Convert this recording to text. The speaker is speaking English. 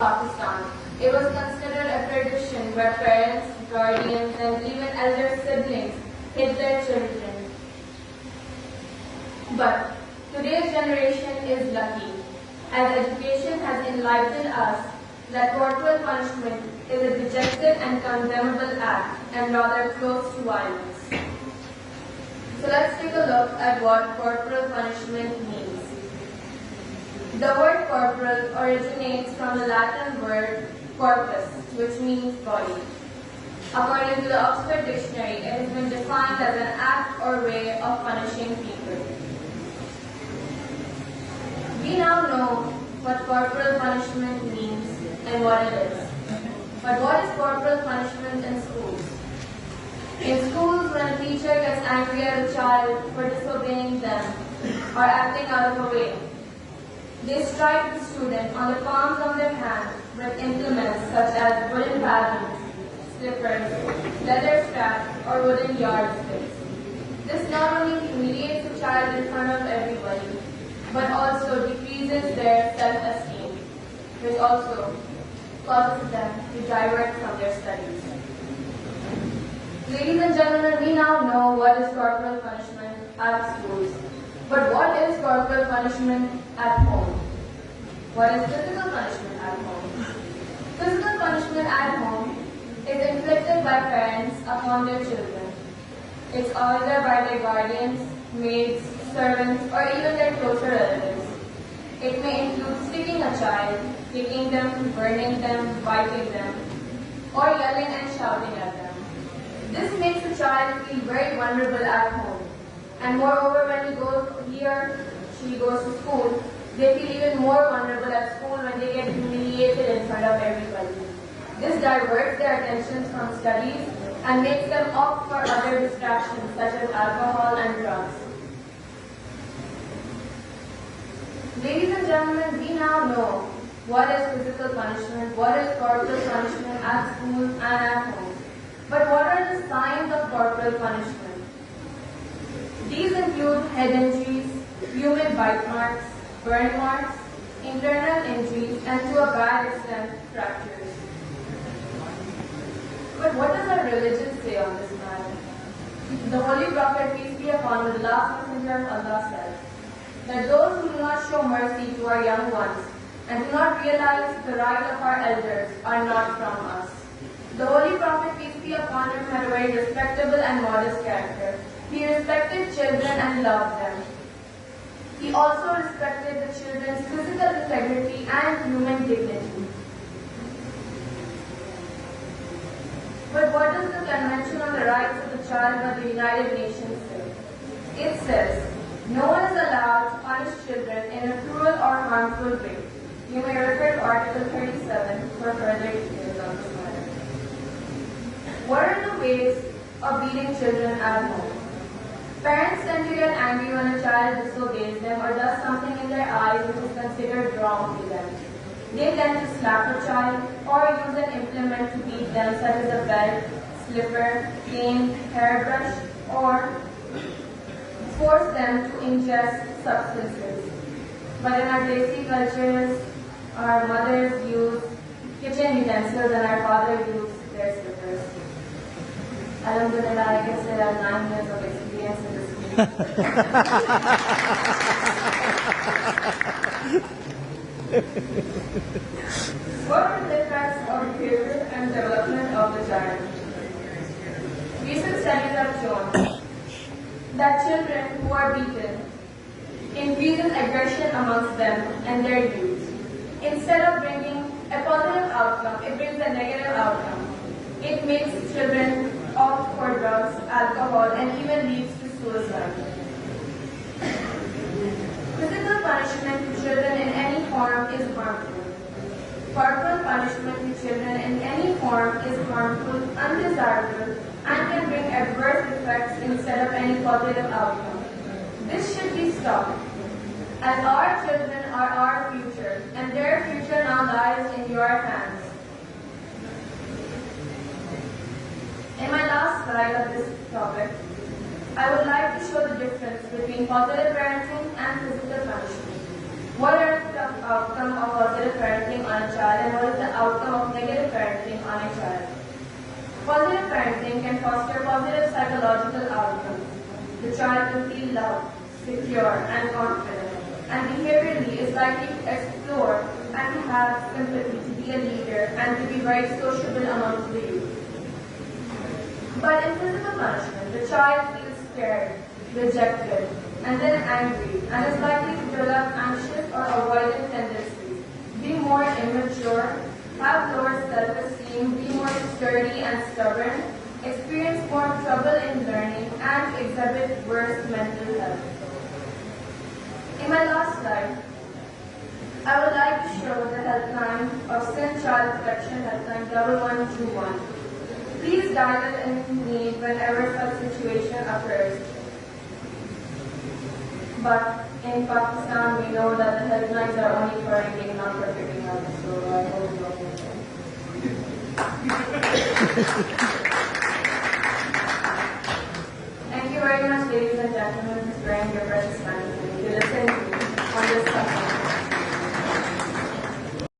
Pakistan. It was considered a tradition where parents, guardians, and even elder siblings hid their children. But today's generation is lucky, as education has enlightened us that corporal punishment is a dejected and condemnable act and rather close to violence. So let's take a look at what corporal punishment means. The word corporal originates from the Latin word corpus, which means body. According to the Oxford Dictionary, it has been defined as an act or way of punishing people. We now know what corporal punishment means and what it is. But what is corporal punishment in schools? In schools, when a teacher gets angry at a child for disobeying them or acting out of a way, they strike the student on the palms of their hands with implements such as wooden paddles, slippers, leather straps, or wooden yardsticks. This not only humiliates the child in front of everybody, but also decreases their self-esteem, which also causes them to divert from their studies. Ladies and gentlemen, we now know what is corporal punishment at schools. But what is corporal punishment at home? What is physical punishment at home? Physical punishment at home is inflicted by parents upon their children. It's either by their guardians, maids, servants, or even their closer relatives. It may include sticking a child, kicking them, burning them, biting them, or yelling and shouting at them. This makes the child feel very vulnerable at home. And moreover, when she goes to school, they feel even more vulnerable at school when they get humiliated in front of everybody. This diverts their attention from studies and makes them opt for other distractions such as alcohol and drugs. Ladies and gentlemen, we now know what is physical punishment, what is corporal punishment at school and at home. But what are the signs of corporal punishment? These include head injuries, human bite marks, burn marks, internal injuries, and to a bad extent, fractures. But what does our religion say on this matter? The Holy Prophet, peace be upon him, the last messenger of Allah, said that those who do not show mercy to our young ones and do not realize the right of our elders are not from us. The Holy Prophet, peace be upon him, had a very respectable and modest character. He respected children and loved them. He also respected the children's physical integrity and human dignity. But what does the Convention on the Rights of the Child of the United Nations say? It says, no one is allowed to punish children in a cruel or harmful way. You may refer to Article 37 for further details on this matter. What are the ways of beating children at home? Parents tend to get angry when a child disobeys them or does something in their eyes which is considered wrong to them. They tend to slap a child or use an implement to beat them such as a belt, slipper, cane, hairbrush, or force them to ingest substances. But in our Desi cultures, our mothers use kitchen utensils and our fathers use their slippers. Alhamdulillah, I guess there are 9 years of experience in this field. What are the effects of behavior and development of the child? Recent studies have shown that children who are beaten increases aggression amongst them and their youth. Instead of bringing a positive outcome, it brings a negative outcome. It makes children opt for drugs, alcohol, and even leads to suicide. Physical punishment to children in any form is harmful. Corporal punishment to children in any form is harmful, undesirable, and can bring adverse effects instead of any positive outcome. This should be stopped, as our children are our future, and their future now lies in your hands. In my last slide of this topic, I would like to show the difference between positive parenting and physical punishment. What are outcome of positive parenting on a child and what is the outcome of negative parenting on a child. Positive parenting can foster positive psychological outcomes. The child will feel loved, secure, and confident, and behaviorally is likely to explore and to have sympathy, to be a leader, and to be very sociable amongst the youth. But in physical punishment, the child feels scared, rejected, and then angry, and is likely to develop anxious or avoidant tendencies, be more immature, have lower self-esteem, be more sturdy and stubborn, experience more trouble in learning, and exhibit worse mental health. In my last slide, I would like to show the helpline of Sindh Child Protection Helpline 1121. Please dial it in need whenever such situation occurs. But in Pakistan, we know that the helplines are only for ringing, not for picking up. So I hope you understand. Thank you very much, ladies and gentlemen, for sparing your precious time to listen to on this subject.